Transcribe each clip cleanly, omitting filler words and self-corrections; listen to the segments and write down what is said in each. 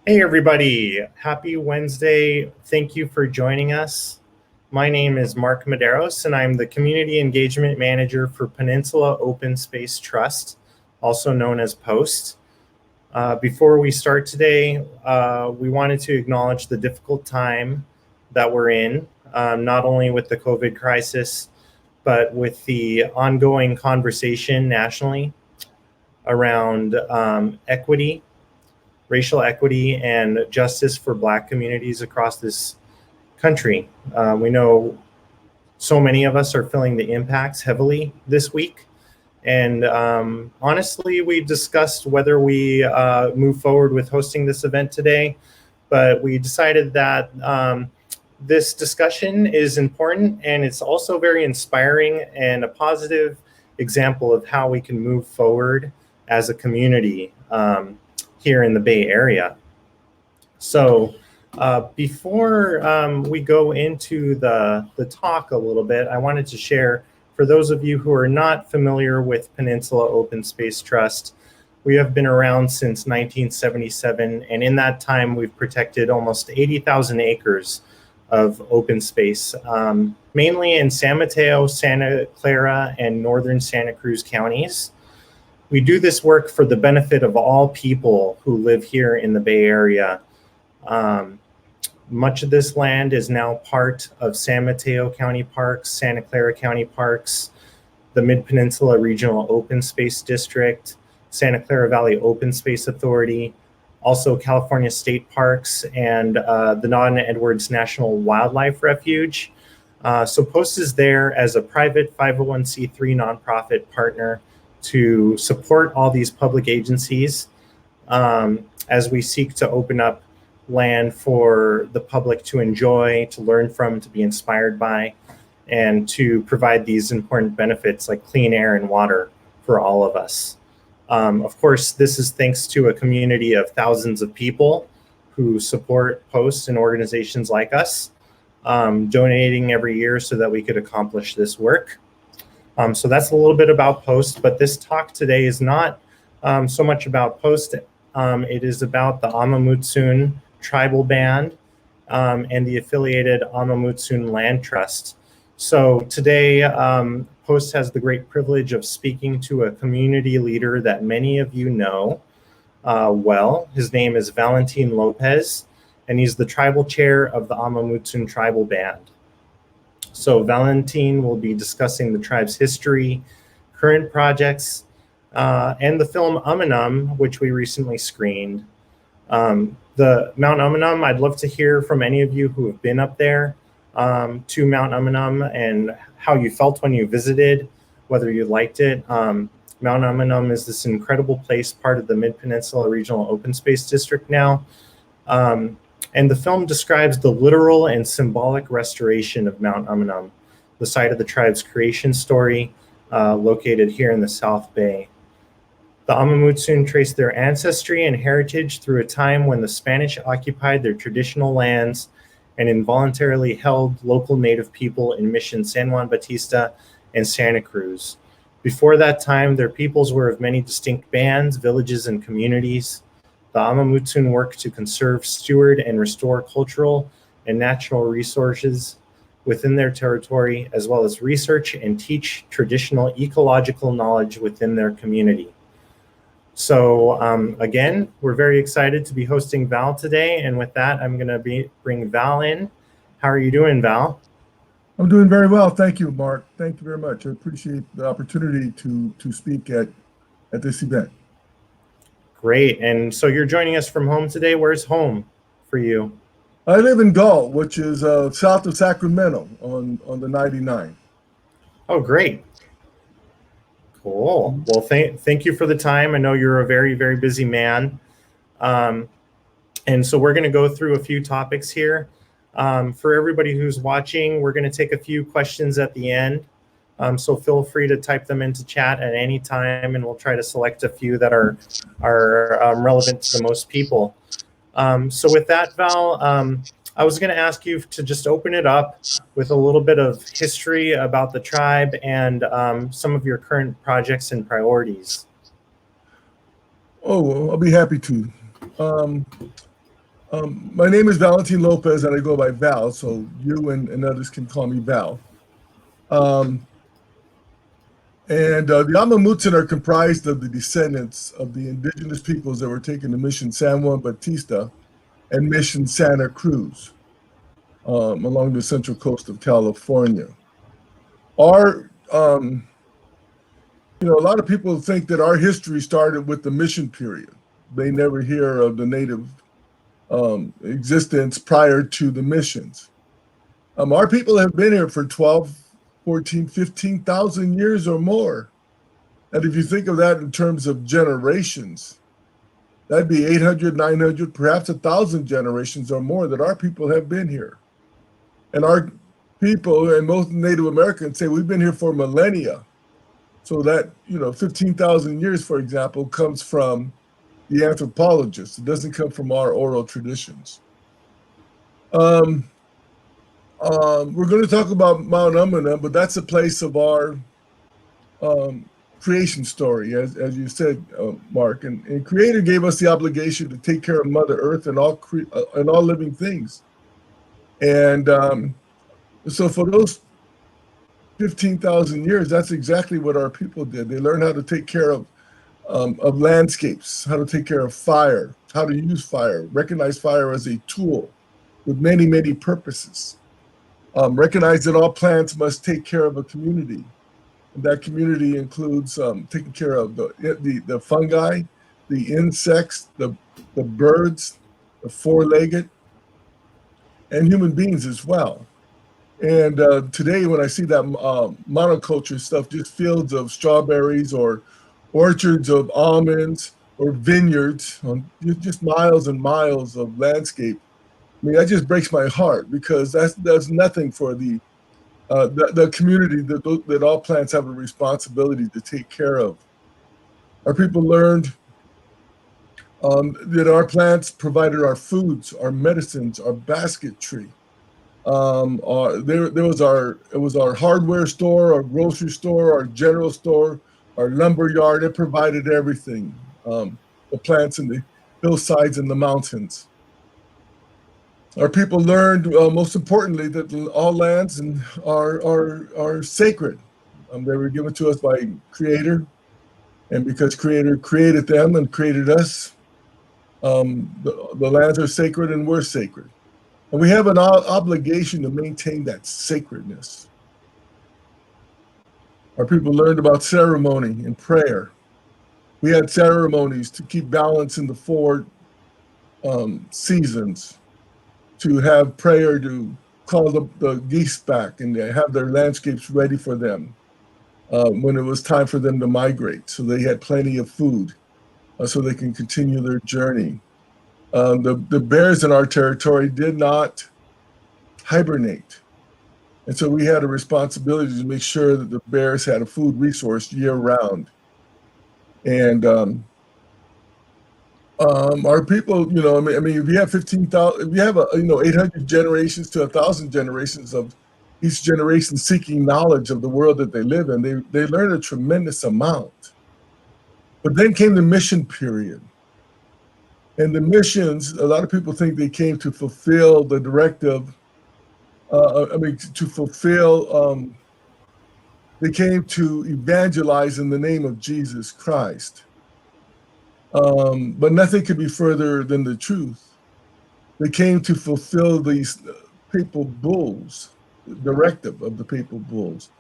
Hey everybody, happy Wednesday. Thank you for joining us. My name is Mark Medeiros and I'm the Community Engagement Manager for Peninsula Open Space Trust, also known as POST. Before we start today, we wanted to acknowledge the difficult time that we're in, not only with the COVID crisis, but with the ongoing conversation nationally around equity, racial equity, and justice for Black communities across this country. We know so many of us are feeling the impacts heavily this week. And honestly, we discussed whether we move forward with hosting this event today, but we decided that this discussion is important and it's also very inspiring and a positive example of how we can move forward as a community here in the Bay Area. So before we go into the talk a little bit, I wanted to share, for those of you who are not familiar with Peninsula Open Space Trust, we have been around since 1977, and in that time we've protected almost 80,000 acres of open space, mainly in San Mateo, Santa Clara, and northern Santa Cruz counties. We do this work for the benefit of all people who live here in the Bay Area. Much of this land is now part of San Mateo County Parks, Santa Clara County Parks, the Mid-Peninsula Regional Open Space District, Santa Clara Valley Open Space Authority, also California State Parks, and the Naughton-Edwards National Wildlife Refuge. So POST is there as a private 501c3 nonprofit partner to support all these public agencies as we seek to open up land for the public to enjoy, to learn from, to be inspired by, and to provide these important benefits like clean air and water for all of us. Of course, this is thanks to a community of thousands of people who support POST and organizations like us, donating every year so that we could accomplish this work. So that's a little bit about POST, but this talk today is not so much about POST. It is about the Amah Mutsun Tribal Band and the affiliated Amah Mutsun Land Trust. So today, POST has the great privilege of speaking to a community leader that many of you know well. His name is Valentin Lopez, and he's the tribal chair of the Amah Mutsun Tribal Band. So Valentin will be discussing the tribe's history, current projects, and the film Umunhum, which we recently screened. The Mount Umunhum, I'd love to hear from any of you who have been up there to Mount Umunhum and how you felt when you visited, whether you liked it. Mount Umunhum is this incredible place, part of the Mid-Peninsula Regional Open Space District now. And the film describes the literal and symbolic restoration of Mount Umunhum, the site of the tribe's creation story, located here in the South Bay. The Amah Mutsun trace their ancestry and heritage through a time when the Spanish occupied their traditional lands and involuntarily held local native people in Mission San Juan Bautista and Santa Cruz. Before that time, their peoples were of many distinct bands, villages, and communities. The Amah Mutsun work to conserve, steward, and restore cultural and natural resources within their territory, as well as research and teach traditional ecological knowledge within their community. So again, we're very excited to be hosting Val today. And with that, I'm going to bring Val in. How are you doing, Val? I'm doing very well. Thank you, Mark. Thank you very much. I appreciate the opportunity to speak at this event. Great. And so you're joining us from home today. Where's home for you? I live in Gull, which is south of Sacramento on the 99. Oh, great. Cool. Well, thank you for the time. I know you're a very, very busy man. And so we're going to go through a few topics here. For everybody who's watching, we're going to take a few questions at the end. So feel free to type them into chat at any time, and we'll try to select a few that are relevant to the most people. So with that, Val, I was going to ask you to just open it up with a little bit of history about the tribe and some of your current projects and priorities. Oh, I'll be happy to. My name is Valentin Lopez, and I go by Val, so you and others can call me Val. The Amah Mutsun are comprised of the descendants of the indigenous peoples that were taken to Mission San Juan Bautista and Mission Santa Cruz along the central coast of California. Our, a lot of people think that our history started with the mission period. They never hear of the native existence prior to the missions. Our people have been here for 12, 14, 15,000 years or more. And if you think of that in terms of generations, that'd be 800, 900, perhaps 1,000 generations or more that our people have been here. And our people and most Native Americans say we've been here for millennia. So that, 15,000 years, for example, comes from the anthropologists. It doesn't come from our oral traditions. We're going to talk about Mount Umunhum, but that's a place of our creation story, as you said, Mark. And Creator gave us the obligation to take care of Mother Earth and all living things. And so for those 15,000 years, that's exactly what our people did. They learned how to take care of landscapes, how to take care of fire, how to use fire, recognize fire as a tool with many, many purposes. Recognize that all plants must take care of a community. And that community includes taking care of the fungi, the insects, the birds, the four-legged, and human beings as well. And today, when I see that monoculture stuff, just fields of strawberries or orchards of almonds or vineyards, just miles and miles of landscape, I mean, that just breaks my heart, because that's nothing for the community that all plants have a responsibility to take care of. Our people learned that our plants provided our foods, our medicines, our basketry. It was our hardware store, our grocery store, our general store, our lumber yard. It provided everything. The plants in the hillsides and the mountains. Our people learned, most importantly, that all lands are sacred. They were given to us by Creator, and because Creator created them and created us, the lands are sacred and we're sacred. And we have an obligation to maintain that sacredness. Our people learned about ceremony and prayer. We had ceremonies to keep balance in the 4 seasons, to have prayer to call the geese back and have their landscapes ready for them when it was time for them to migrate, so they had plenty of food so they can continue their journey. The bears in our territory did not hibernate. And so we had a responsibility to make sure that the bears had a food resource year round. And our people, if you have 15,000, if you have 800 generations to 1,000 generations of each generation seeking knowledge of the world that they live in, they learn a tremendous amount. But then came the mission period. And the missions, a lot of people think they came to fulfill the directive. They came to evangelize in the name of Jesus Christ. But nothing could be further than the truth. They came to fulfill these papal bulls, the directive of the papal bulls.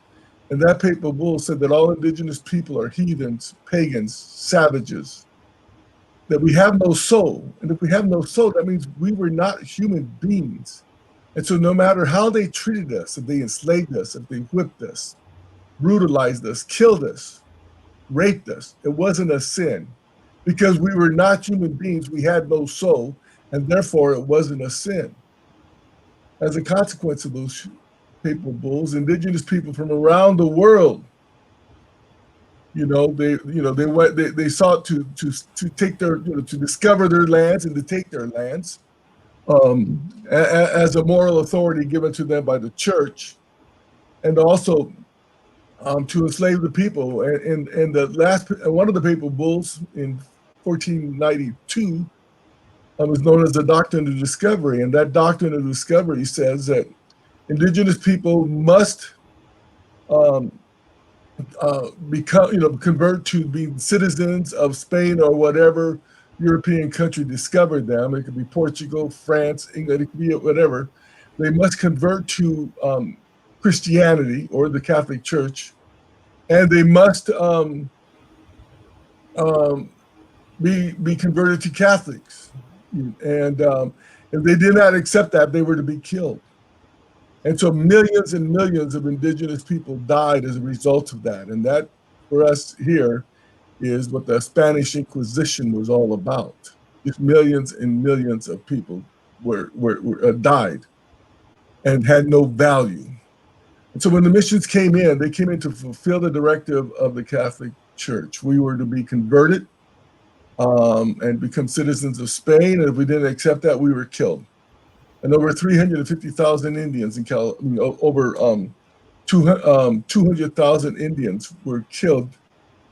And that papal bull said that all indigenous people are heathens, pagans, savages, that we have no soul. And if we have no soul, that means we were not human beings. And so no matter how they treated us, if they enslaved us, if they whipped us, brutalized us, killed us, raped us, it wasn't a sin. Because we were not human beings, we had no soul, and therefore it wasn't a sin. As a consequence of those papal bulls, indigenous people from around the world, they sought to take their, to discover their lands and to take their lands. As a moral authority given to them by the church, and also to enslave the people. And the last one of the papal bulls in 1492 is known as the doctrine of discovery. And that doctrine of discovery says that indigenous people must convert to be citizens of Spain or whatever European country discovered them. It could be Portugal, France, England, it could be whatever. They must convert to Christianity or the Catholic Church, and they must be converted to Catholics. And if they did not accept that, they were to be killed. And so millions and millions of indigenous people died as a result of that. And that, for us here, is what the Spanish Inquisition was all about. Just millions and millions of people died and had no value. And so when the missions came in, they came in to fulfill the directive of the Catholic Church. We were to be converted and become citizens of Spain. And if we didn't accept that, we were killed. And over 350,000 Indians over 200,000 Indians were killed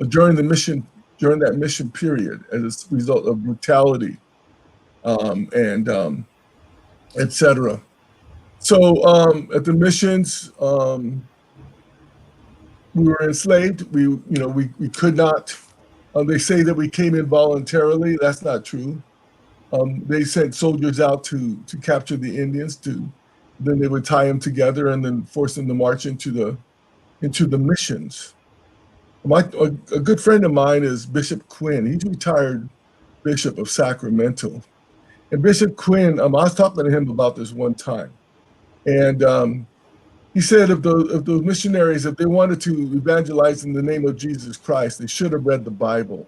during that mission period as a result of brutality and etc. So at the missions, we were enslaved. We could not. They say that we came in voluntarily. That's not true. They sent soldiers out to capture the Indians. Then they would tie them together and then force them to march into the missions. A good friend of mine is Bishop Quinn. He's retired Bishop of Sacramento. And Bishop Quinn, I was talking to him about this one time, and he said if those missionaries, if they wanted to evangelize in the name of Jesus Christ, they should have read the Bible.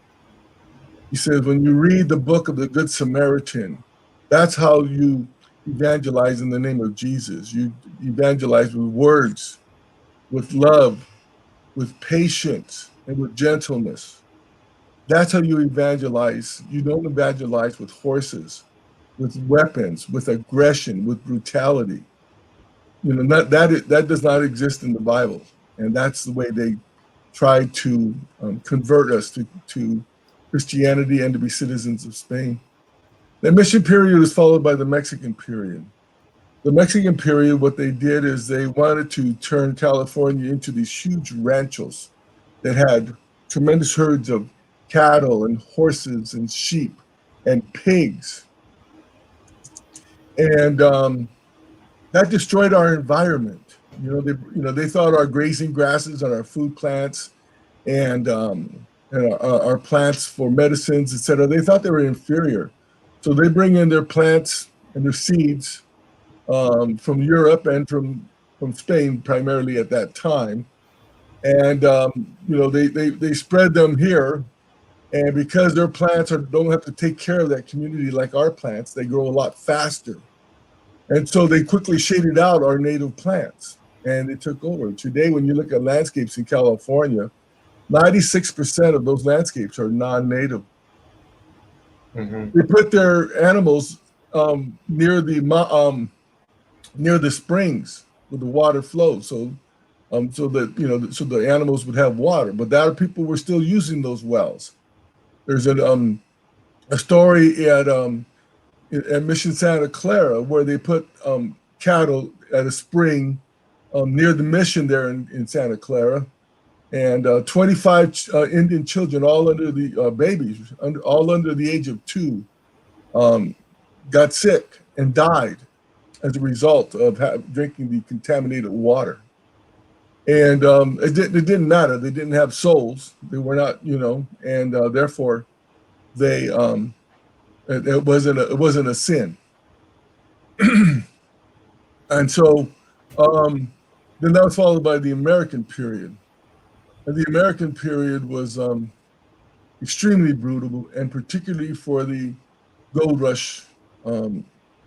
He says, when you read the book of the Good Samaritan, that's how you evangelize in the name of Jesus. You evangelize with words, with love, with patience, and with gentleness. That's how you evangelize. You don't evangelize with horses, with weapons, with aggression, with brutality. That does not exist in the Bible. And that's the way they tried to convert us to Christianity and to be citizens of Spain. The mission period is followed by the Mexican period. The Mexican period, what they did is they wanted to turn California into these huge ranchos that had tremendous herds of cattle and horses and sheep and pigs. And that destroyed our environment. They thought our grazing grasses and our food plants and our plants for medicines, etc. They thought they were inferior. So they bring in their plants and their seeds from Europe and from Spain primarily at that time. And, they spread them here. And because their plants don't have to take care of that community like our plants, they grow a lot faster. And so they quickly shaded out our native plants and they took over. Today, when you look at landscapes in California, 96% of those landscapes are non-native. Mm-hmm. They put their animals near the springs where the water flows, so that so the animals would have water. But that people were still using those wells. There's a story at Mission Santa Clara where they put cattle at a spring near the mission there in Santa Clara. And 25 Indian children, all under the babies, all under the age of 2, got sick and died as a result of drinking the contaminated water. And it didn't matter. They didn't have souls. They were not, and therefore they it wasn't a sin. And so then that was followed by the American period. And the American period was extremely brutal, and particularly for the gold rush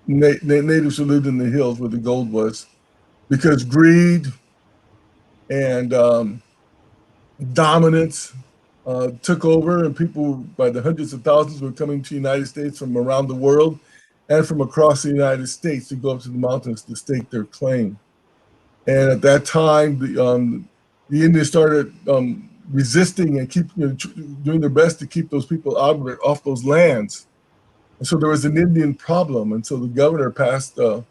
natives who lived in the hills where the gold was, because greed and dominance took over, and people by the hundreds of thousands were coming to the United States from around the world and from across the United States to go up to the mountains to stake their claim. And at that time, the Indians started resisting and doing their best to keep those people off those lands. And so there was an Indian problem, and so the governor passed a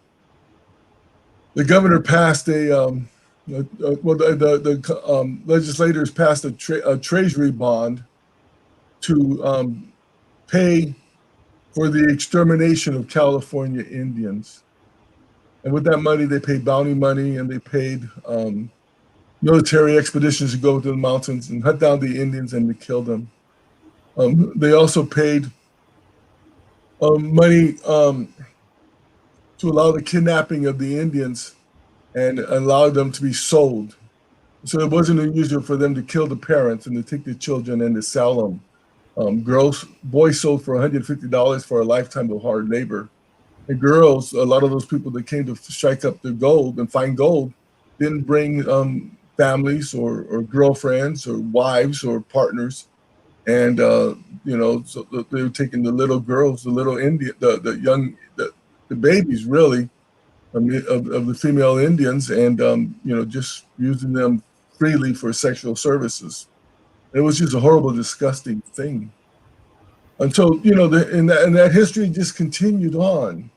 legislators passed a treasury bond to pay for the extermination of California Indians. And with that money, they paid bounty money, and they paid military expeditions to go to the mountains and hunt down the Indians and to kill them. They also paid money to allow the kidnapping of the Indians and allow them to be sold. So it wasn't unusual for them to kill the parents and to take the children and to sell them. Boys sold for $150 for a lifetime of hard labor. And girls, a lot of those people that came to strike up the gold and find gold, didn't bring families or girlfriends or wives or partners. And, so they were taking the little girls, the little Indian, the babies really, of the female Indians, and, just using them freely for sexual services. It was just a horrible, disgusting thing. And so, and that history just continued on,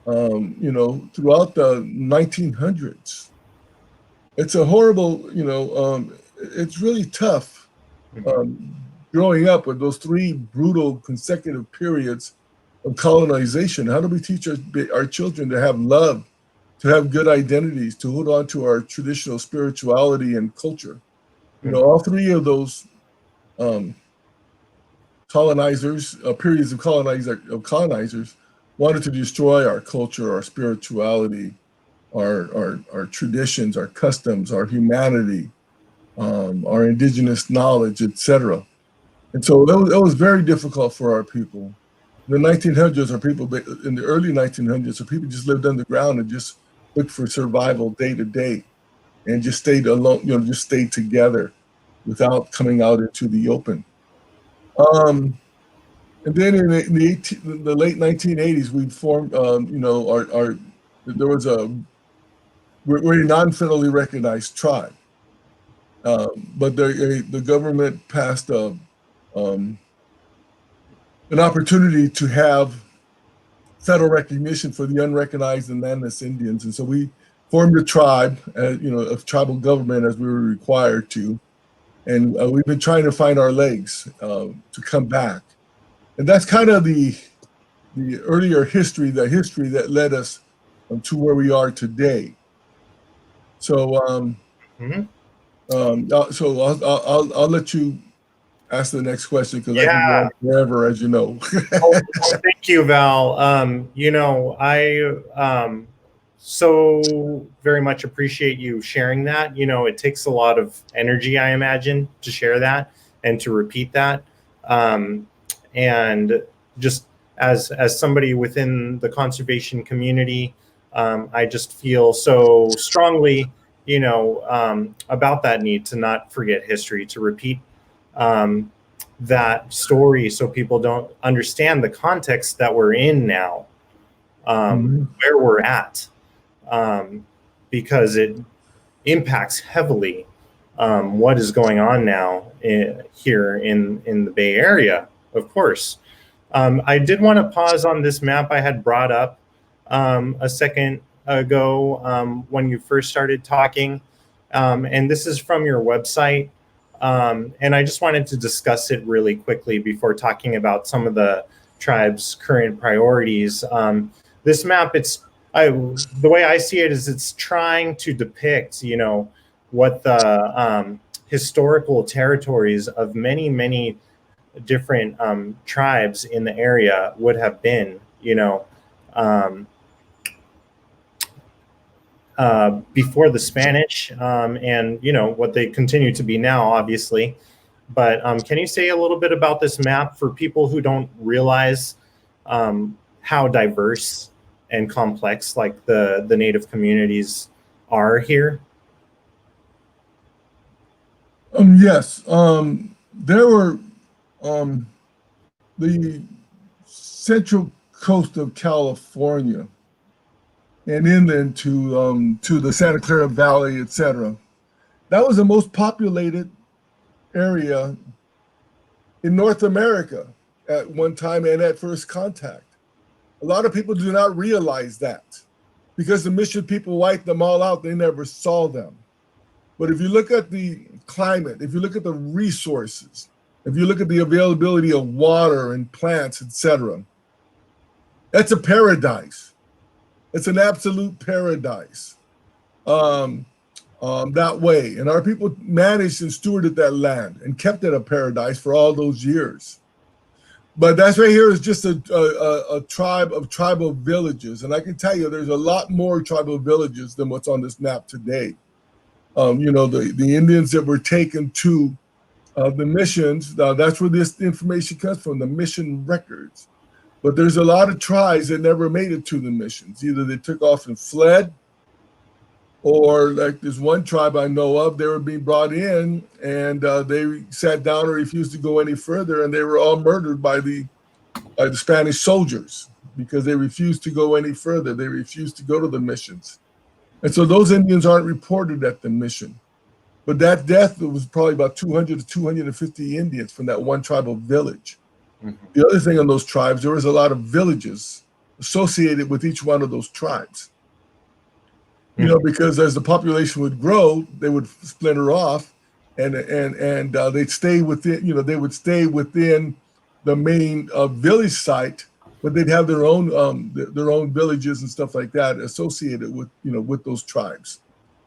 throughout the 1900s. It's a horrible, it's really tough growing up with those 3 brutal consecutive periods of colonization. How do we teach our children to have love, to have good identities, to hold on to our traditional spirituality and culture? All 3 of those periods of colonizers wanted to destroy our culture, our spirituality, our traditions, our customs, our humanity, our indigenous knowledge, etc. And so it was very difficult for our people. In the 1900s, in the early 1900s, people just lived underground and just looked for survival day to day, and just stayed alone, just stayed together without coming out into the open. And then in the late 1980s, we formed, we're a non-federally recognized tribe, but the government passed an opportunity to have federal recognition for the unrecognized and landless Indians. And so we formed a tribe, of tribal government, as we were required to. And we've been trying to find our legs to come back. And that's kind of the earlier history, the history that led us to where we are today. So, so I'll let you ask the next question, because I can go on forever, as you know. Thank you, Val. I so very much appreciate you sharing that. It takes a lot of energy, I imagine, to share that and to repeat that. And just as somebody within the conservation community, I just feel so strongly, about that need to not forget history, to repeat that story, so people don't understand the context that we're in now, where we're at, because it impacts heavily what is going on now here in the Bay Area, of course. I did want to pause on this map I had brought up a second ago when you first started talking, and this is from your website. And I just wanted to discuss it really quickly before talking about some of the tribe's current priorities. This map, the way I see it is it's trying to depict, what the historical territories of many, many different tribes in the area would have been, before the Spanish, and what they continue to be now, obviously. But can you say a little bit about this map for people who don't realize how diverse and complex the Native communities are here? Yes, there were the central coast of California and inland to the Santa Clara Valley, etc. That was the most populated area in North America at one time and at first contact. A lot of people do not realize that. Because the mission people wiped them all out, they never saw them. But if you look at the climate, if you look at the resources, if you look at the availability of water and plants, etc., that's a paradise. It's an absolute paradise that way. And our people managed and stewarded that land and kept it a paradise for all those years. But that's right here is just a tribe of tribal villages. And I can tell you there's a lot more tribal villages than what's on this map today. You know, the Indians that were taken to the missions, that's where this information comes from, the mission records. But there's a lot of tribes that never made it to the missions. Either they took off and fled, or like this one tribe I know of, they were being brought in and they sat down and refused to go any further, and they were all murdered by the Spanish soldiers because they refused to go any further. They refused to go to the missions. And so those Indians aren't reported at the mission. But that death was probably about 200 to 250 Indians from that one tribal village. Mm-hmm. The other thing on those tribes, there was a lot of villages associated with each one of those tribes. You know, because as the population would grow, they would splinter off, and they'd stay within. You know, they would stay within the main village site, but they'd have their own villages and stuff like that associated with with those tribes.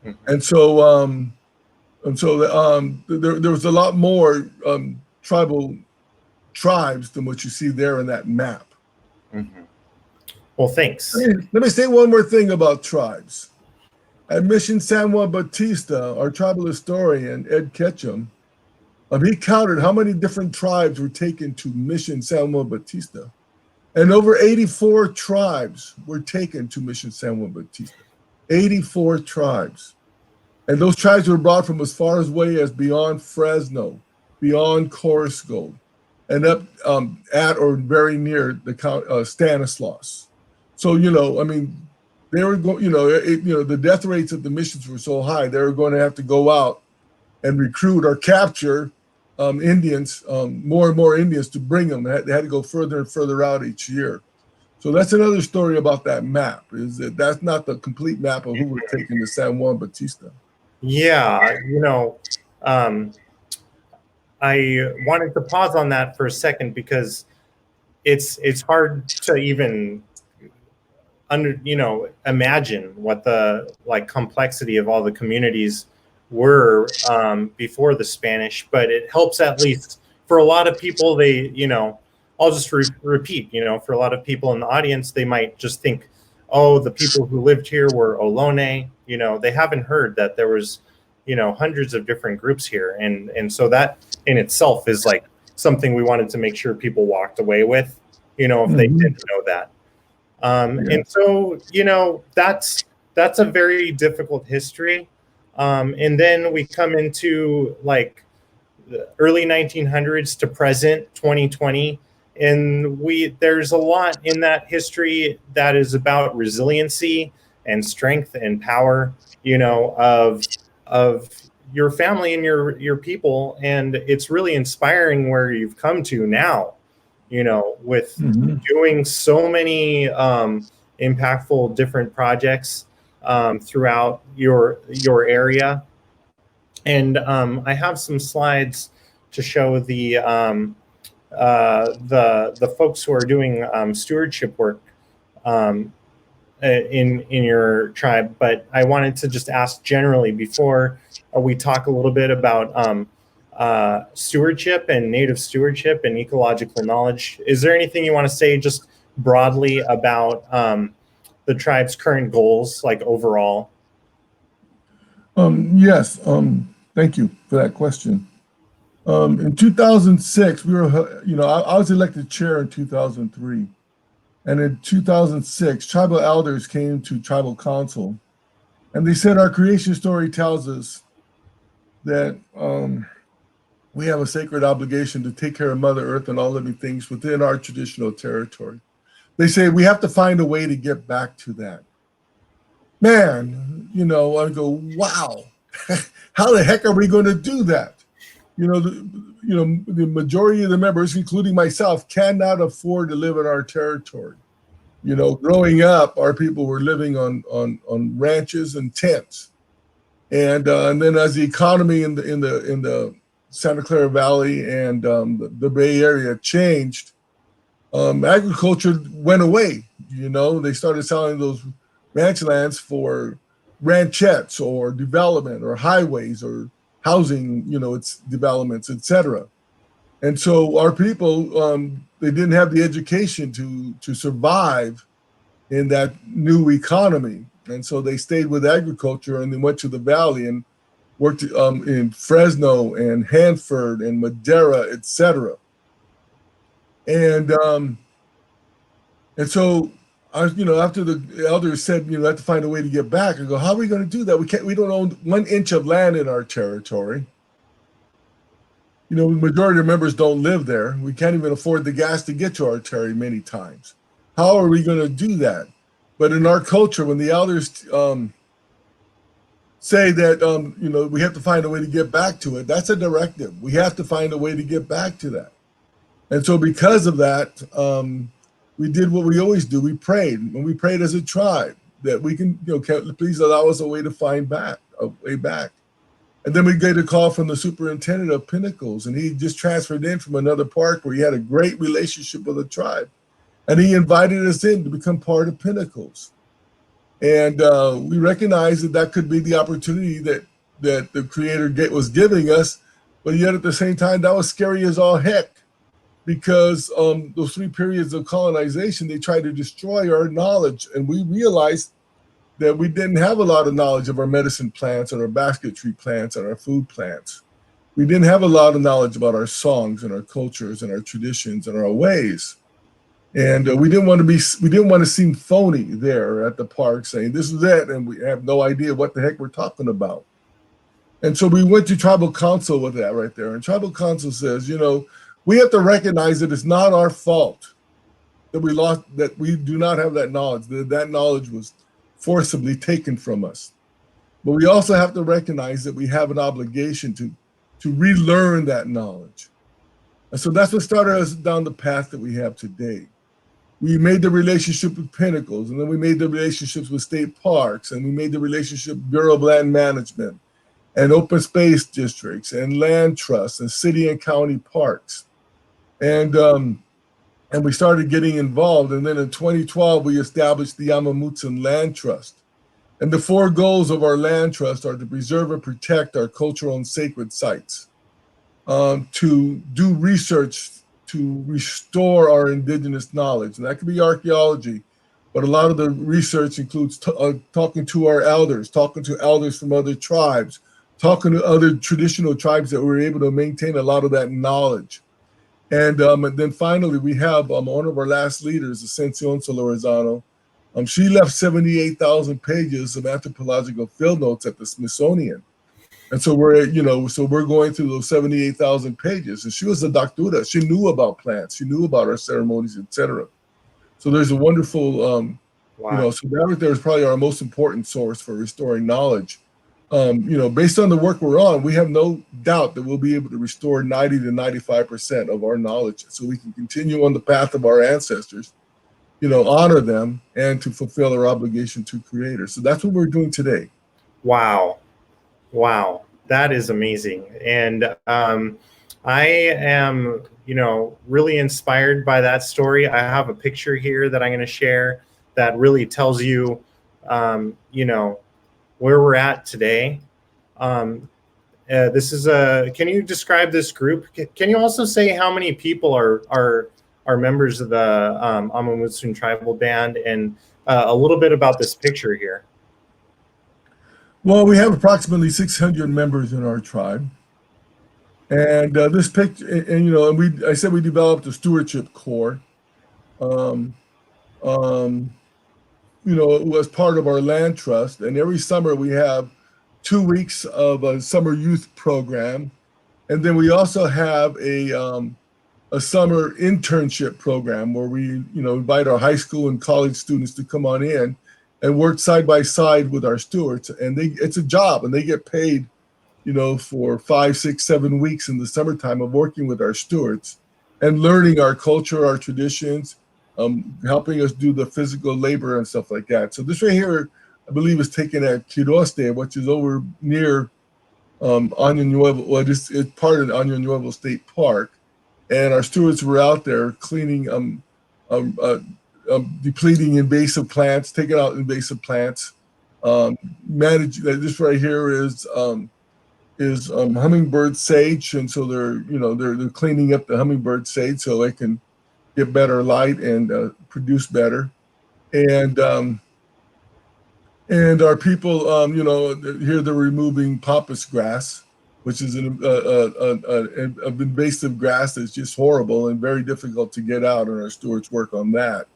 Mm-hmm. And so there was a lot more tribal tribes than what you see there in that map. Mm-hmm. Well, thanks. Let me say one more thing about tribes. At Mission San Juan Bautista, our tribal historian, Ed Ketchum, he counted how many different tribes were taken to Mission San Juan Bautista. And over 84 tribes were taken to Mission San Juan Bautista. 84 tribes. And those tribes were brought from as far away as beyond Fresno, beyond Corisco, and up at or very near the Stanislaus. So, I mean, they were going, the death rates of the missions were so high, they were going to have to go out and recruit or capture Indians, more and more Indians to bring them. They had to go further and further out each year. So that's another story about that map, is that that's not the complete map of who were taking to San Juan Bautista. Yeah, I wanted to pause on that for a second because it's hard to even imagine what the complexity of all the communities were before the Spanish, but it helps at least for a lot of people. I'll just repeat, for a lot of people in the audience, they might just think, oh, the people who lived here were Ohlone. They haven't heard that there was, hundreds of different groups here. And so that in itself is something we wanted to make sure people walked away with, if they didn't know that. And so, that's a very difficult history. And then we come into the early 1900s to present 2020. And there's a lot in that history that is about resiliency and strength and power, of your family and your people. And it's really inspiring where you've come to now, with doing so many impactful different projects throughout your area. And I have some slides to show the folks who are doing stewardship work in your tribe. But I wanted to just ask generally before we talk a little bit about stewardship and native stewardship and ecological knowledge. Is there anything you want to say just broadly about the tribe's current goals, overall? Yes. Thank you for that question. In 2006, we were, I was elected chair in 2003. And in 2006, tribal elders came to tribal council, and they said our creation story tells us that we have a sacred obligation to take care of Mother Earth and all living things within our traditional territory. They say we have to find a way to get back to that. Man, I go, wow, how the heck are we going to do that? The majority of the members, including myself, cannot afford to live in our territory. Growing up, our people were living on ranches and tents, and then as the economy in the Santa Clara Valley and the Bay Area changed, agriculture went away. They started selling those ranch lands for ranchettes or development or highways or housing, its developments, etc. And so our people, they didn't have the education to survive in that new economy. And so they stayed with agriculture and they went to the valley and worked in Fresno and Hanford and Madera, etc. And so after the elders said, we have to find a way to get back, I go, how are we going to do that? We don't own 1 inch of land in our territory. The majority of members don't live there. We can't even afford the gas to get to our territory many times. How are we going to do that? But in our culture, when the elders say that, we have to find a way to get back to it, that's a directive. We have to find a way to get back to that. And so because of that, we did what we always do. We prayed, and we prayed as a tribe that we can, please allow us a way to find a way back. And then we get a call from the superintendent of Pinnacles, and he just transferred in from another park where he had a great relationship with the tribe. And he invited us in to become part of Pinnacles. And we recognized that could be the opportunity that the Creator was giving us, but yet at the same time, that was scary as all heck, because those 3 periods of colonization, they tried to destroy our knowledge. And we realized that we didn't have a lot of knowledge of our medicine plants and our basketry plants and our food plants. We didn't have a lot of knowledge about our songs and our cultures and our traditions and our ways. And we didn't want to seem phony there at the park saying this is it, and we have no idea what the heck we're talking about. And so we went to tribal council with that right there. And tribal council says, we have to recognize that it's not our fault that we lost, that we do not have that knowledge, that knowledge was forcibly taken from us. But we also have to recognize that we have an obligation to relearn that knowledge. And so that's what started us down the path that we have today. We made the relationship with Pinnacles, and then we made the relationships with state parks, and we made the relationship Bureau of Land Management and open space districts and land trusts and city and county parks. And we started getting involved. And then in 2012, we established the Amah Mutsun Land Trust. And the 4 goals of our land trust are to preserve and protect our cultural and sacred sites, to do research to restore our indigenous knowledge. And that could be archaeology, but a lot of the research includes talking to our elders, talking to elders from other tribes, talking to other traditional tribes that were able to maintain a lot of that knowledge. And then finally, we have one of our last leaders, Ascension Solorzano. She left 78,000 pages of anthropological field notes at the Smithsonian. And so we're going through those 78,000 pages. And she was a doctora. She knew about plants. She knew about our ceremonies, etc. So there's a wonderful, Wow. So that right there is probably our most important source for restoring knowledge. Based on the work we're on, we have no doubt that we'll be able to restore 90 to 95% of our knowledge so we can continue on the path of our ancestors, honor them, and to fulfill our obligation to Creator. So that's what we're doing today. Wow. That is amazing. And I am, really inspired by that story. I have a picture here that I'm going to share that really tells you, where we're at today. This is can you describe this group? Can you also say how many people are members of the Amah Mutsun Tribal Band, and a little bit about this picture here? Well, we have approximately 600 members in our tribe. And this picture, and I said we developed a stewardship corps. It was part of our land trust. And every summer we have 2 weeks of a summer youth program. And then we also have a summer internship program where we, invite our high school and college students to come on in and work side by side with our stewards. And it's a job, and they get paid, for 5, 6, 7 weeks in the summertime of working with our stewards and learning our culture, our traditions, helping us do the physical labor and stuff like that. So this right here, I believe, is taken at Quiroste, which is over near Año Nuevo. Well, it's part of the Año Nuevo State Park, and our stewards were out there cleaning, depleting invasive plants, taking out invasive plants. Manage this right here is hummingbird sage, and so they're cleaning up the hummingbird sage so they can get better light and produce better. And our people, here they're removing pampas grass, which is an invasive grass that's just horrible and very difficult to get out, and our stewards work on that.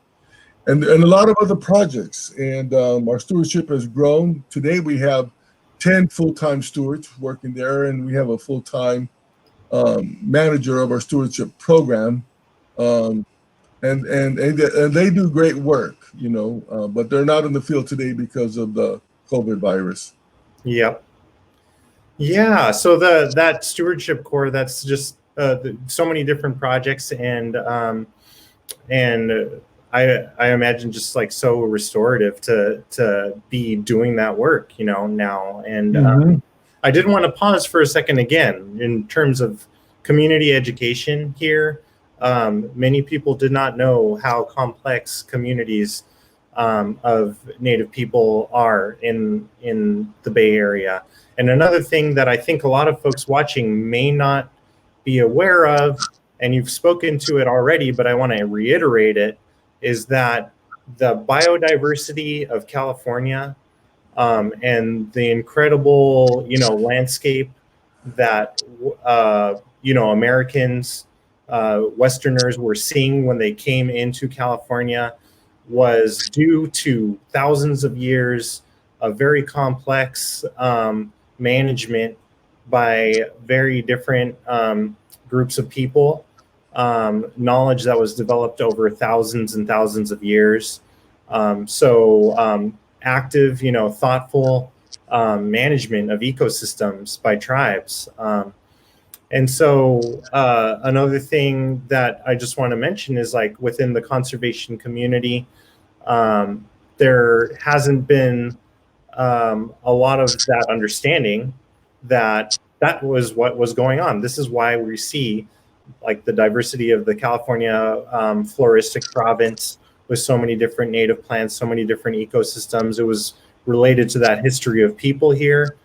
And a lot of other projects. And our stewardship has grown. Today we have 10 full-time stewards working there, and we have a full-time manager of our stewardship program. And they do great work, but they're not in the field today because of the COVID virus. Yep. Yeah. So that stewardship core, that's just so many different projects, and I imagine just like so restorative to be doing that work, now. And I did want to pause for a second again in terms of community education here. Many people did not know how complex communities of Native people are in the Bay Area. And another thing that I think a lot of folks watching may not be aware of, and you've spoken to it already, but I want to reiterate it, is that the biodiversity of California and the incredible, landscape that, Americans, Westerners were seeing when they came into California was due to thousands of years of very complex management by very different groups of people, knowledge that was developed over thousands and thousands of years. Active, thoughtful management of ecosystems by tribes. And so another thing that I just want to mention is, like, within the conservation community, there hasn't been a lot of that understanding that was what was going on. This is why we see, like, the diversity of the California floristic province with so many different native plants, so many different ecosystems. It was related to that history of people here.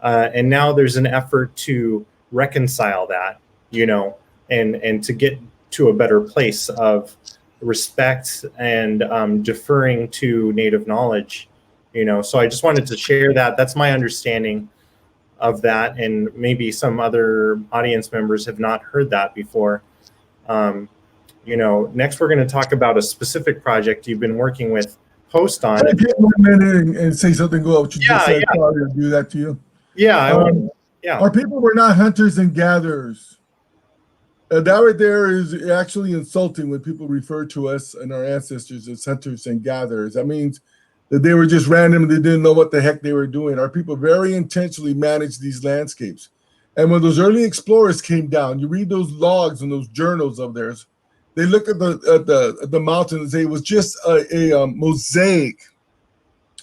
And now there's an effort to reconcile that, and to get to a better place of respect and deferring to Native knowledge, So I just wanted to share that. That's my understanding of that, and maybe some other audience members have not heard that before. Next we're going to talk about a specific project you've been working with Post on. Can I get 1 minute and say something? Go what you just said. Sorry to do that to you. Yeah, Our people were not hunters and gatherers. That right there is actually insulting when people refer to us and our ancestors as hunters and gatherers. That means that they were just random. They didn't know what the heck they were doing. Our people very intentionally managed these landscapes. And when those early explorers came down, you read those logs and those journals of theirs, they look at the mountain and say it was just a mosaic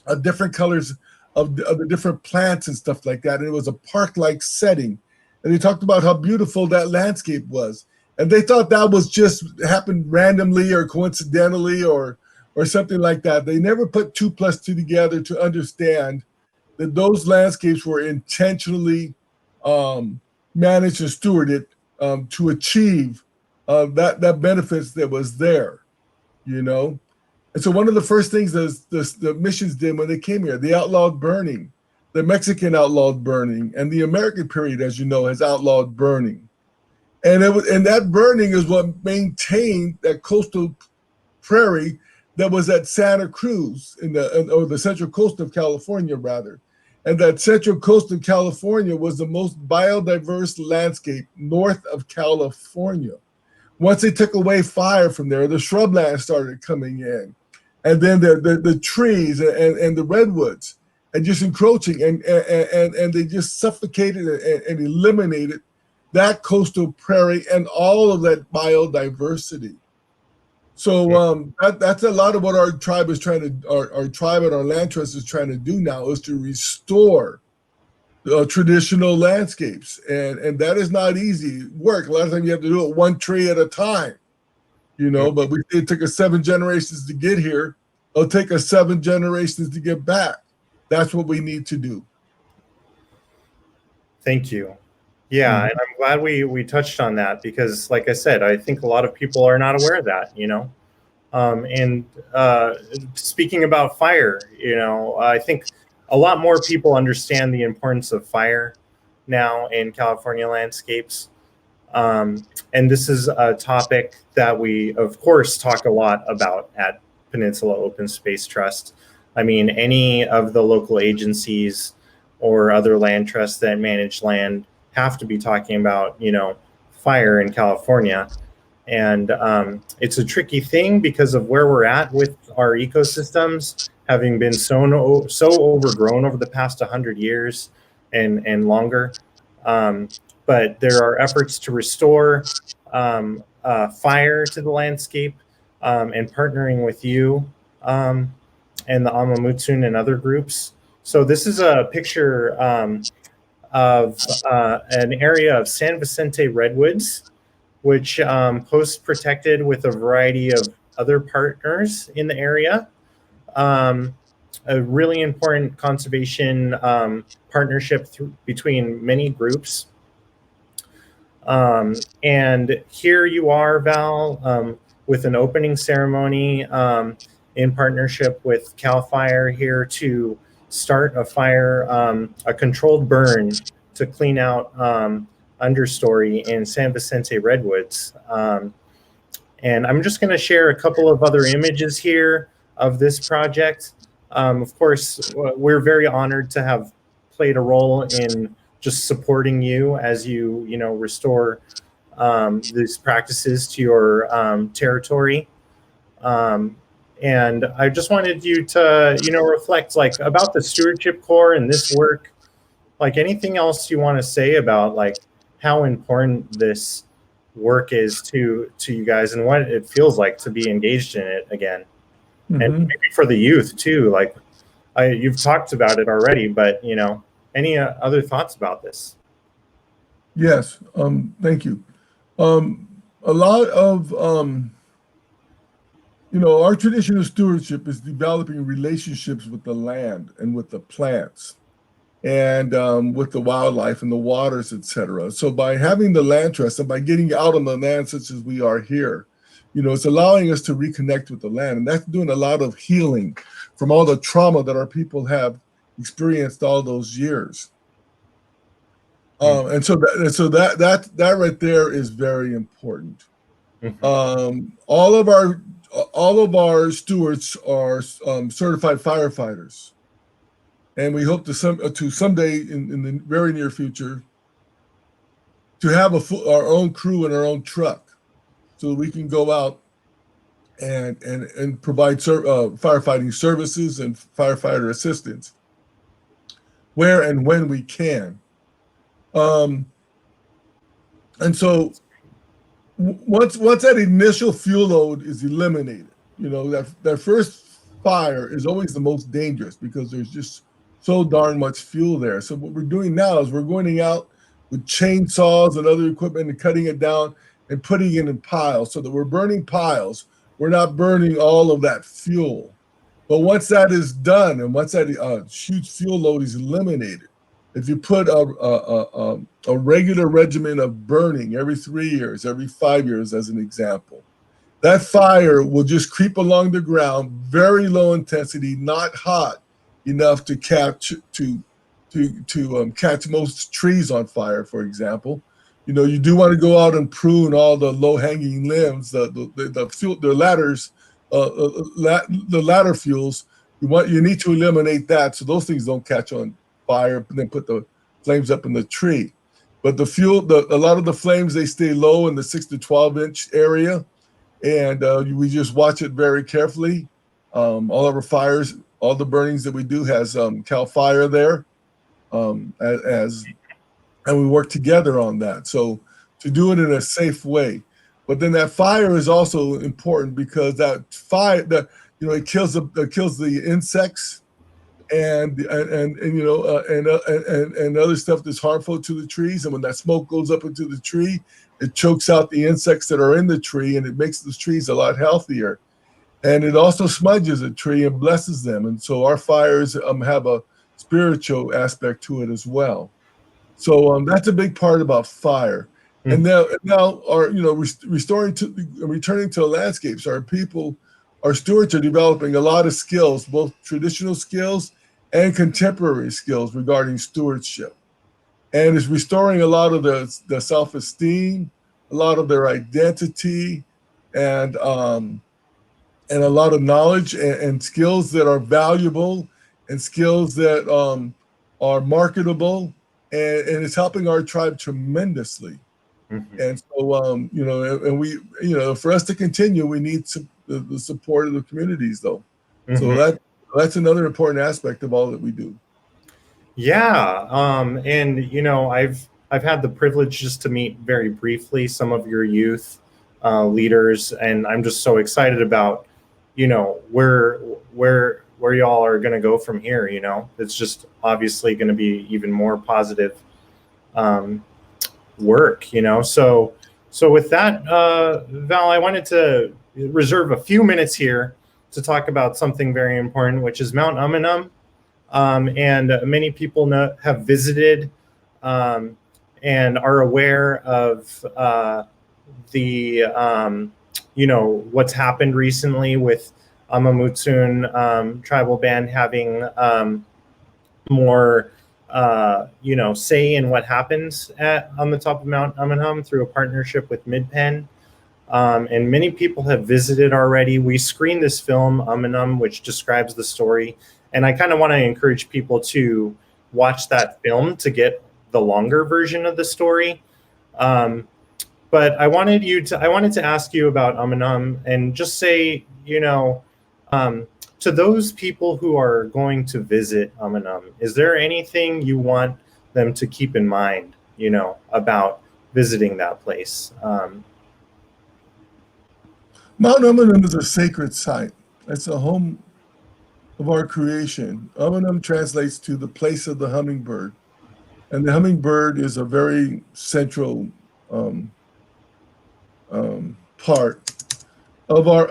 of different colors of the different plants and stuff like that. And it was a park-like setting. And they talked about how beautiful that landscape was. And they thought that was just happened randomly or coincidentally or something like that. They never put 2 + 2 together to understand that those landscapes were intentionally managed and stewarded to achieve that benefits that was there, And so one of the first things the missions did when they came here, they outlawed burning. The Mexican outlawed burning, and the American period, as you know, has outlawed burning. And that burning is what maintained that coastal prairie that was at Santa Cruz or the central coast of California, rather. And that central coast of California was the most biodiverse landscape north of California. Once they took away fire from there, the shrubland started coming in. And then the trees and the redwoods and just encroaching and they just suffocated and eliminated that coastal prairie and all of that biodiversity. So that's a lot of what our tribe is trying to, our tribe and our land trust is trying to do now, is to restore traditional landscapes, and that is not easy work. A lot of times you have to do it one tree at a time, But it took us 7 generations to get here. It'll take us 7 generations to get back. That's what we need to do. Thank you. Yeah, and I'm glad we touched on that because, like I said, I think a lot of people are not aware of that, And speaking about fire, I think a lot more people understand the importance of fire now in California landscapes. And this is a topic that we, of course, talk a lot about at Peninsula Open Space Trust. I mean, any of the local agencies or other land trusts that manage land have to be talking about, fire in California. And it's a tricky thing because of where we're at with our ecosystems, having been so overgrown over the past 100 years and longer. But there are efforts to restore fire to the landscape and partnering with you and the Amah Mutsun and other groups. So this is a picture of an area of San Vicente redwoods, which post protected with a variety of other partners in the area. A really important conservation partnership between many groups. And here you are, Val, with an opening ceremony in partnership with CAL FIRE here to start a fire, a controlled burn to clean out understory in San Vicente redwoods. And I'm just going to share a couple of other images here of this project. Of course, we're very honored to have played a role in just supporting you as you, restore these practices to your territory. And I just wanted you to, reflect about the Stewardship Corps and this work, anything else you want to say about how important this work is to you guys and what it feels like to be engaged in it again. And maybe for the youth too, you've talked about it already, but any other thoughts about this? Yes, thank you. A lot of our tradition of stewardship is developing relationships with the land and with the plants and with the wildlife and the waters, etc. So by having the land trust and by getting out on the land such as we are here, it's allowing us to reconnect with the land, and that's doing a lot of healing from all the trauma that our people have experienced all those years. And so that right there is very important. All of our stewards are certified firefighters, and we hope to someday in the very near future to have our own crew and our own truck, so that we can go out and provide firefighting services and firefighter assistance where and when we can. And so once that initial fuel load is eliminated, that first fire is always the most dangerous because there's just so darn much fuel there. So what we're doing now is we're going out with chainsaws and other equipment and cutting it down and putting it in piles so that we're burning piles. We're not burning all of that fuel. But once that is done and once that huge fuel load is eliminated, if you put a regular regimen of burning every 3 years, every 5 years, as an example, that fire will just creep along the ground, very low intensity, not hot enough to catch catch most trees on fire, for example. You do want to go out and prune all the low-hanging limbs, the ladders, the ladder fuels. You need to eliminate that so those things don't catch on fire and then put the flames up in the tree. But the fuel, a lot of the flames, they stay low in the 6 to 12 inch area, and we just watch it very carefully. All of our fires, all the burnings that we do has CAL FIRE there, and we work together on that. So to do it in a safe way. But then that fire is also important because that fire, it kills the insects and other stuff that's harmful to the trees. And when that smoke goes up into the tree, it chokes out the insects that are in the tree, and it makes the trees a lot healthier. And it also smudges a tree and blesses them. And so our fires have a spiritual aspect to it as well. So that's a big part about fire. And now returning to the landscapes, our stewards are developing a lot of skills, both traditional skills and contemporary skills regarding stewardship. And it's restoring a lot of the self-esteem, a lot of their identity, and a lot of knowledge and skills that are valuable and skills that are marketable, and it's helping our tribe tremendously. And so, and we, for us to continue, we need the support of the communities, though. So that's another important aspect of all that we do. Yeah, and I've had the privilege just to meet very briefly some of your youth leaders, and I'm just so excited about where y'all are going to go from here. It's just obviously going to be even more positive work. So with that, Val, I wanted to reserve a few minutes here to talk about something very important, which is Mount Umunhum. And many people have visited and are aware of what's happened recently with Amah Mutsun Tribal Band having more say in what happens on the top of Mount Umunhum through a partnership with Midpen. And many people have visited already. We screened this film, Umunhum, which describes the story. And I kind of want to encourage people to watch that film to get the longer version of the story. But I wanted to ask you about Umunhum and just say, to those people who are going to visit Umunhum, is there anything you want them to keep in mind, about visiting that place? Mount Umunhum is a sacred site. It's a home of our creation. Umunhum translates to the place of the hummingbird, and the hummingbird is a very central part of our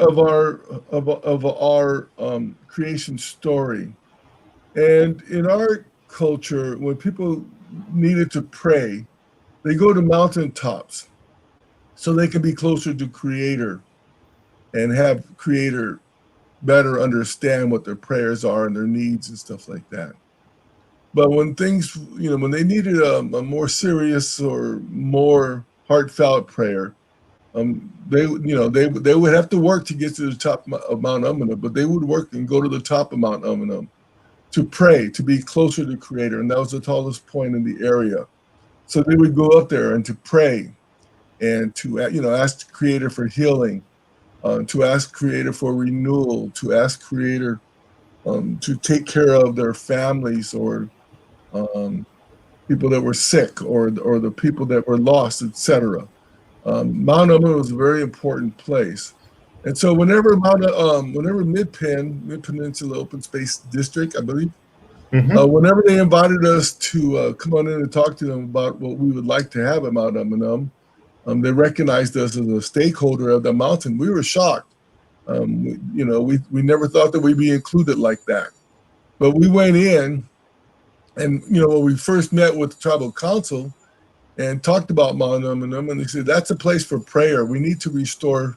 creation story. And in our culture, when people needed to pray, they go to mountaintops so they can be closer to Creator and have Creator better understand what their prayers are and their needs and stuff like that. But when things, when they needed a more serious or more heartfelt prayer, they would have to work to get to the top of Mount Umunhum, but they would work and go to the top of Mount Umunhum to pray, to be closer to Creator, and that was the tallest point in the area. So they would go up there and to pray, and to ask Creator for healing, to ask Creator for renewal, to ask Creator to take care of their families or people that were sick or the people that were lost, etc. Mount Umunhum was a very important place. And so whenever Mid-Peninsula Open Space District, I believe, whenever they invited us to come on in and talk to them about what we would like to have at Mount Umunhum, they recognized us as a stakeholder of the mountain. We were shocked. We never thought that we'd be included like that. But we went in, and when we first met with the tribal council and talked about Mount Umunhum, and they said that's a place for prayer. We need to restore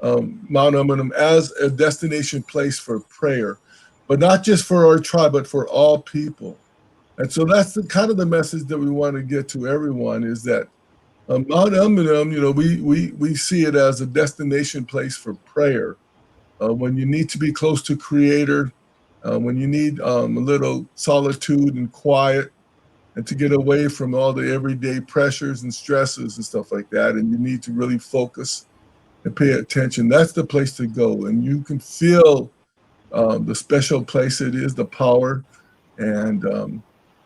Mount Umunhum as a destination place for prayer, but not just for our tribe, but for all people. And so that's the kind of the message that we want to get to everyone, is that Mount Umunhum, we see it as a destination place for prayer. When you need to be close to Creator, when you need a little solitude and quiet, and to get away from all the everyday pressures and stresses and stuff like that, and you need to really focus and pay attention, that's the place to go. And you can feel the special place it is, the power and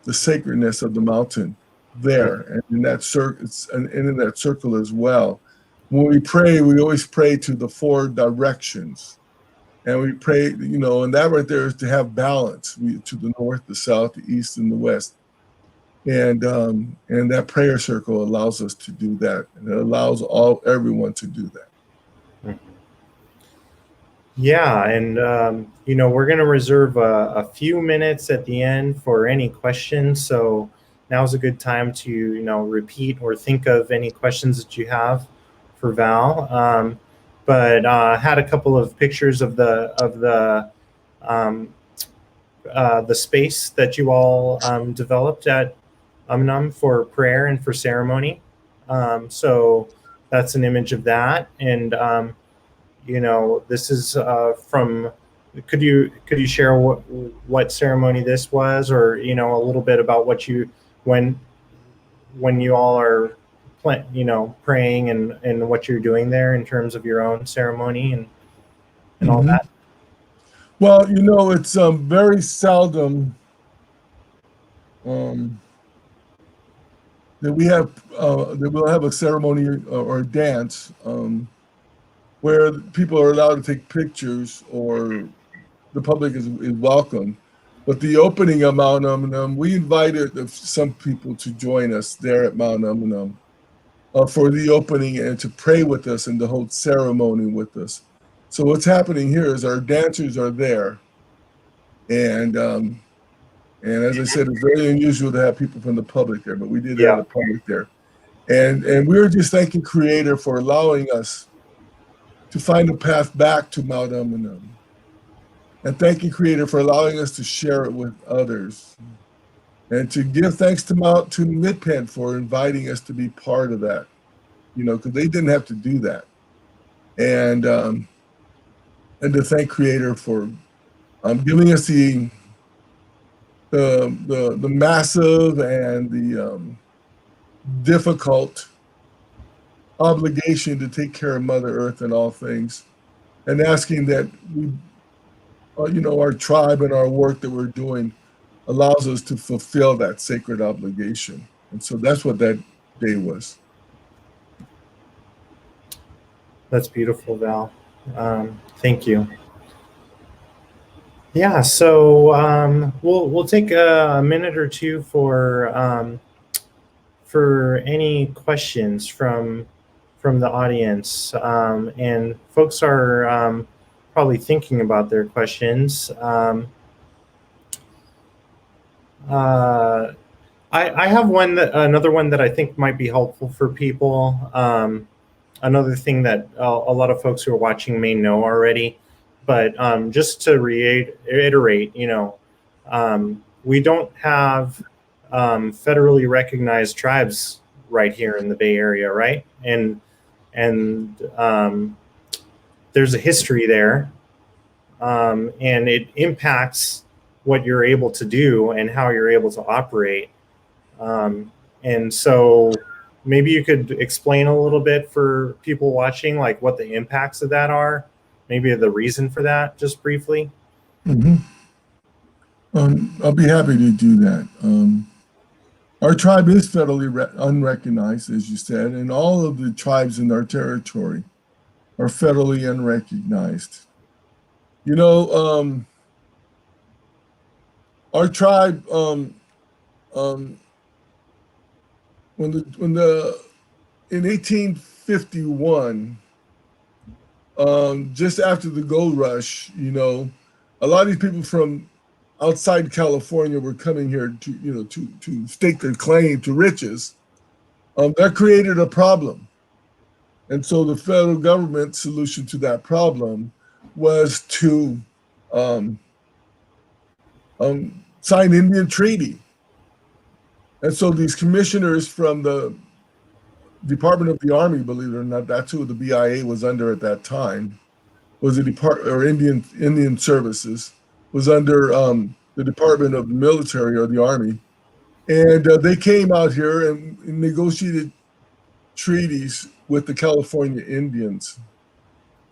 the sacredness of the mountain there, and in that circle as well. when we pray, we always pray to the 4 directions. And we pray, and that right there is to have balance to the north, the south, the east, and the west. And that prayer circle allows us to do that. And it allows everyone to do that. Yeah, and we're going to reserve a few minutes at the end for any questions. So now's a good time to repeat or think of any questions that you have for Val. But had a couple of pictures of the space that you all developed at Umunhum for prayer and for ceremony. So that's an image of that, and this is from. Could you share what ceremony this was, or a little bit about what when you all are praying and what you're doing there in terms of your own ceremony and all that? Well, it's very seldom that we'll have a ceremony or a dance where people are allowed to take pictures or the public is welcome. But the opening of Mount Umunhum, we invited some people to join us there at Mount Umunhum for the opening and to pray with us and to hold ceremony with us. So what's happening here is our dancers are there, and as I said, it's very unusual to have people from the public there, but we did have the public there, and we were just thanking Creator for allowing us to find a path back to Mount Umunhum, and thanking Creator for allowing us to share it with others, and to give thanks to Midpen for inviting us to be part of that, because they didn't have to do that, and to thank Creator for giving us the massive and the difficult obligation to take care of Mother Earth and all things, and asking that we, our tribe and our work that we're doing allows us to fulfill that sacred obligation. And so that's what that day was. That's beautiful, Val. Thank you. Yeah, so we'll take a minute or two for any questions from the audience, and folks are probably thinking about their questions. I have another one that I think might be helpful for people. Another thing that a lot of folks who are watching may know already, but just to reiterate, we don't have federally recognized tribes right here in the Bay Area, right? And there's a history there, and it impacts what you're able to do and how you're able to operate. And so maybe you could explain a little bit for people watching, like what the impacts of that are, maybe the reason for that, just briefly. I'll be happy to do that. Our tribe is federally unrecognized, as you said, and all of the tribes in our territory are federally unrecognized. Our tribe, in 1851, just after the gold rush, a lot of these people from outside California were coming here to stake their claim to riches. That created a problem. And so the federal government solution to that problem was to sign Indian treaty. And so these commissioners from the Department of the Army, believe it or not, that's who the BIA was under at that time, was the Indian Services, was under the Department of the Military or the Army. And they came out here and negotiated treaties with the California Indians.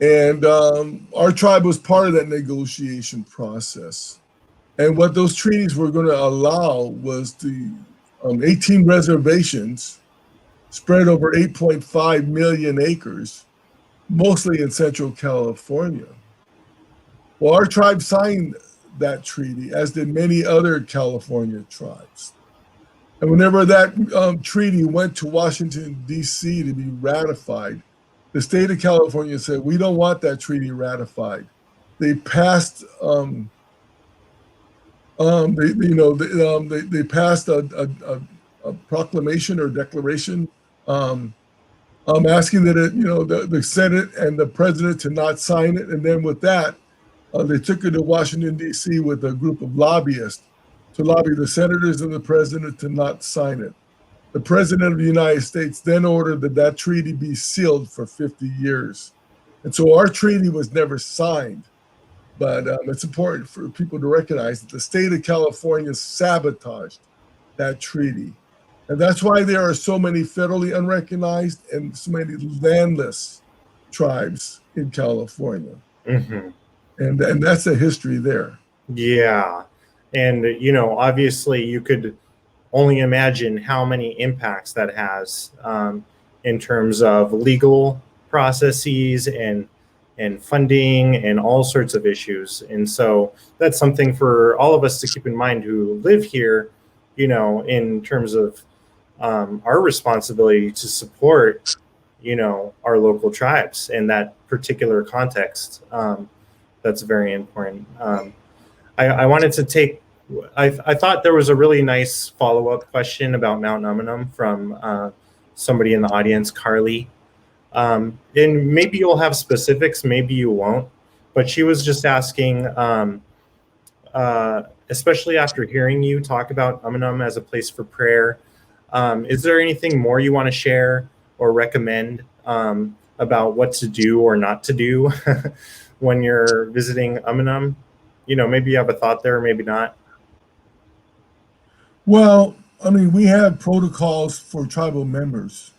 And our tribe was part of that negotiation process. And what those treaties were going to allow was the 18 reservations spread over 8.5 million acres, mostly in Central California. Well, our tribe signed that treaty, as did many other California tribes. And whenever that treaty went to Washington, D.C. to be ratified, the state of California said, we don't want that treaty ratified. They passed, they passed a proclamation or declaration asking that the Senate and the president to not sign it. And then with that, they took it to Washington, D.C. with a group of lobbyists to lobby the senators and the president to not sign it. The president of the United States then ordered that that treaty be sealed for 50 years. And so our treaty was never signed. But it's important for people to recognize that the state of California sabotaged that treaty. And that's why there are so many federally unrecognized and so many landless tribes in California. Mm-hmm. And that's the history there. Yeah. And, obviously you could only imagine how many impacts that has in terms of legal processes and funding and all sorts of issues. And so that's something for all of us to keep in mind who live here, in terms of our responsibility to support, our local tribes in that particular context. That's very important. I wanted to take, I thought there was a really nice follow-up question about Mount Umunhum from somebody in the audience, Carly. And maybe you'll have specifics, maybe you won't, but she was just asking, especially after hearing you talk about Umunhum as a place for prayer, is there anything more you want to share or recommend about what to do or not to do when you're visiting Umunhum? Maybe you have a thought there, maybe not. Well, we have protocols for tribal members.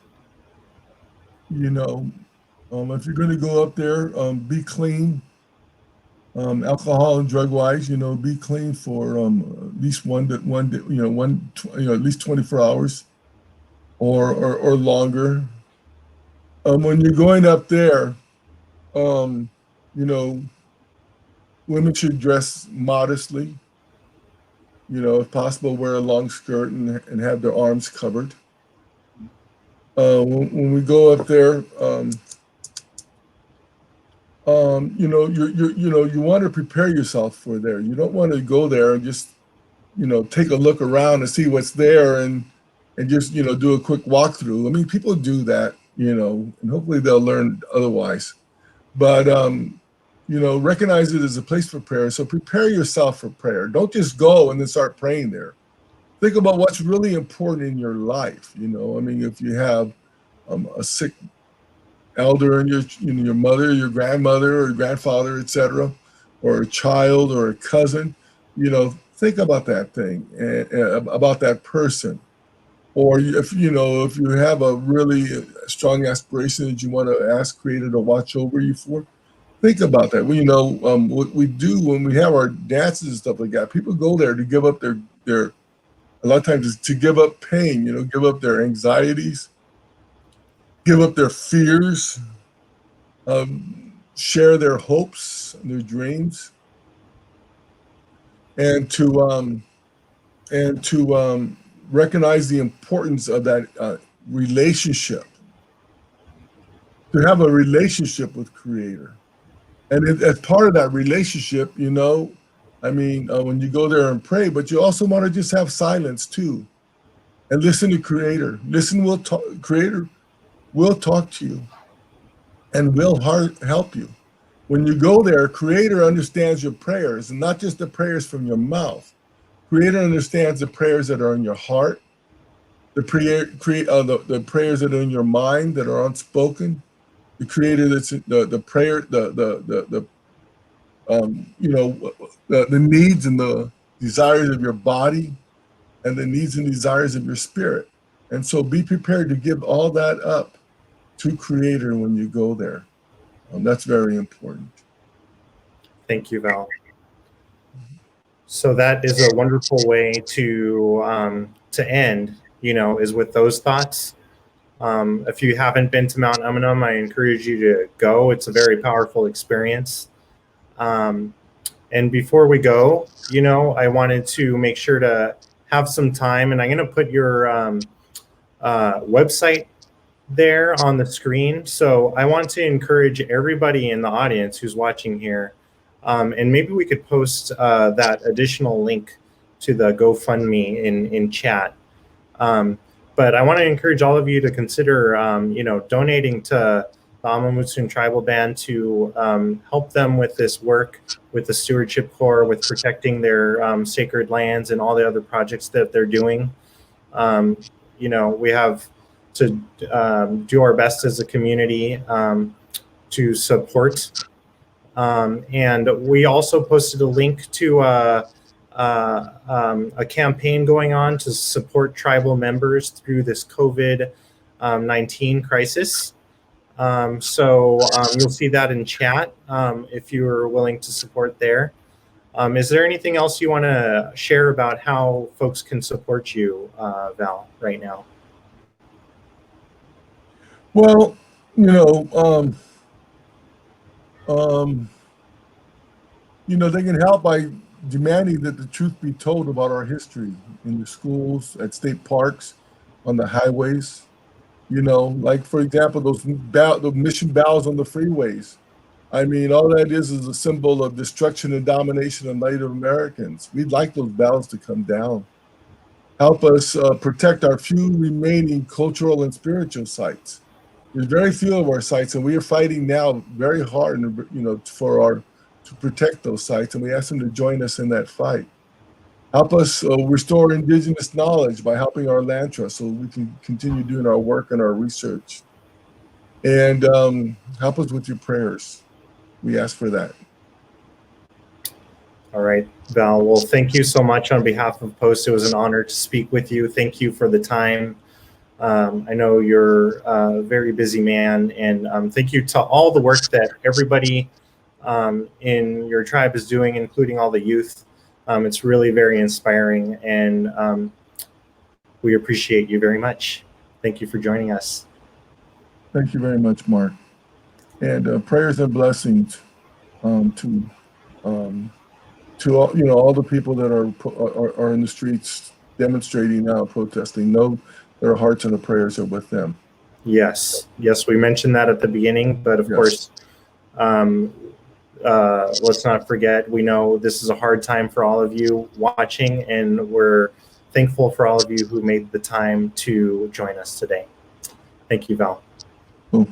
If you're going to go up there, be clean, alcohol and drug wise. Be clean for at least at least 24 hours, or longer. When you're going up there, women should dress modestly. If possible, wear a long skirt and have their arms covered. When we go up there, you want to prepare yourself for there. You don't want to go there and just, take a look around and see what's there and just, do a quick walkthrough. People do that, and hopefully they'll learn otherwise. But, recognize it as a place for prayer. So prepare yourself for prayer. Don't just go and then start praying there. Think about what's really important in your life. If you have a sick elder and your mother, your grandmother or grandfather, etc., or a child or a cousin, think about that thing, about that person. Or if you have a really strong aspiration that you want to ask Creator to watch over you for, think about that. What we do when we have our dances and stuff like that, people go there to give up their a lot of times it's to give up pain, give up their anxieties, give up their fears, share their hopes and their dreams, and to recognize the importance of that relationship, to have a relationship with Creator. And as part of that relationship, when you go there and pray, but you also want to just have silence too, and listen to Creator. Creator will talk to you and will help you. When you go there, Creator understands your prayers, and not just the prayers from your mouth. Creator understands the prayers that are in your heart, the prayers that are in your mind that are unspoken. The Creator that's the prayer, the needs and the desires of your body, and the needs and desires of your spirit. And so be prepared to give all that up to Creator when you go there. That's very important. Thank you, Val. So that is a wonderful way to end, is with those thoughts. If you haven't been to Mount Umunhum, I encourage you to go. It's a very powerful experience. And before we go, I wanted to make sure to have some time, and I'm going to put your website there on the screen. So I want to encourage everybody in the audience who's watching here, and maybe we could post that additional link to the GoFundMe in chat. But I want to encourage all of you to consider, donating to the Amah Mutsun Tribal Band to help them with this work with the Stewardship Corps, with protecting their sacred lands and all the other projects that they're doing. We have to do our best as a community to support. And we also posted a link to a campaign going on to support tribal members through this COVID-19 crisis. So you'll see that in chat if you're willing to support there. Is there anything else you want to share about how folks can support you, Val, right now? Well, they can help by demanding that the truth be told about our history in the schools, at state parks, on the highways. Like, for example, the mission bells on the freeways. I mean, all that is a symbol of destruction and domination of Native Americans. We'd like those bells to come down. Help us protect our few remaining cultural and spiritual sites. There's very few of our sites, and we are fighting now very hard, to protect those sites, and we ask them to join us in that fight. Help us restore indigenous knowledge by helping our land trust so we can continue doing our work and our research. And help us with your prayers. We ask for that. All right, Val. Well, thank you so much on behalf of Post. It was an honor to speak with you. Thank you for the time. I know you're a very busy man, and thank you to all the work that everybody in your tribe is doing, including all the youth. It's really very inspiring, and we appreciate you very much. Thank you for joining us. Thank you very much, Mark. And prayers and blessings to all the people that are in the streets demonstrating now, protesting. Know their hearts and the prayers are with them. Yes, we mentioned that at the beginning, but of course, let's not forget, we know this is a hard time for all of you watching, and we're thankful for all of you who made the time to join us today. Thank you, Val. Cool.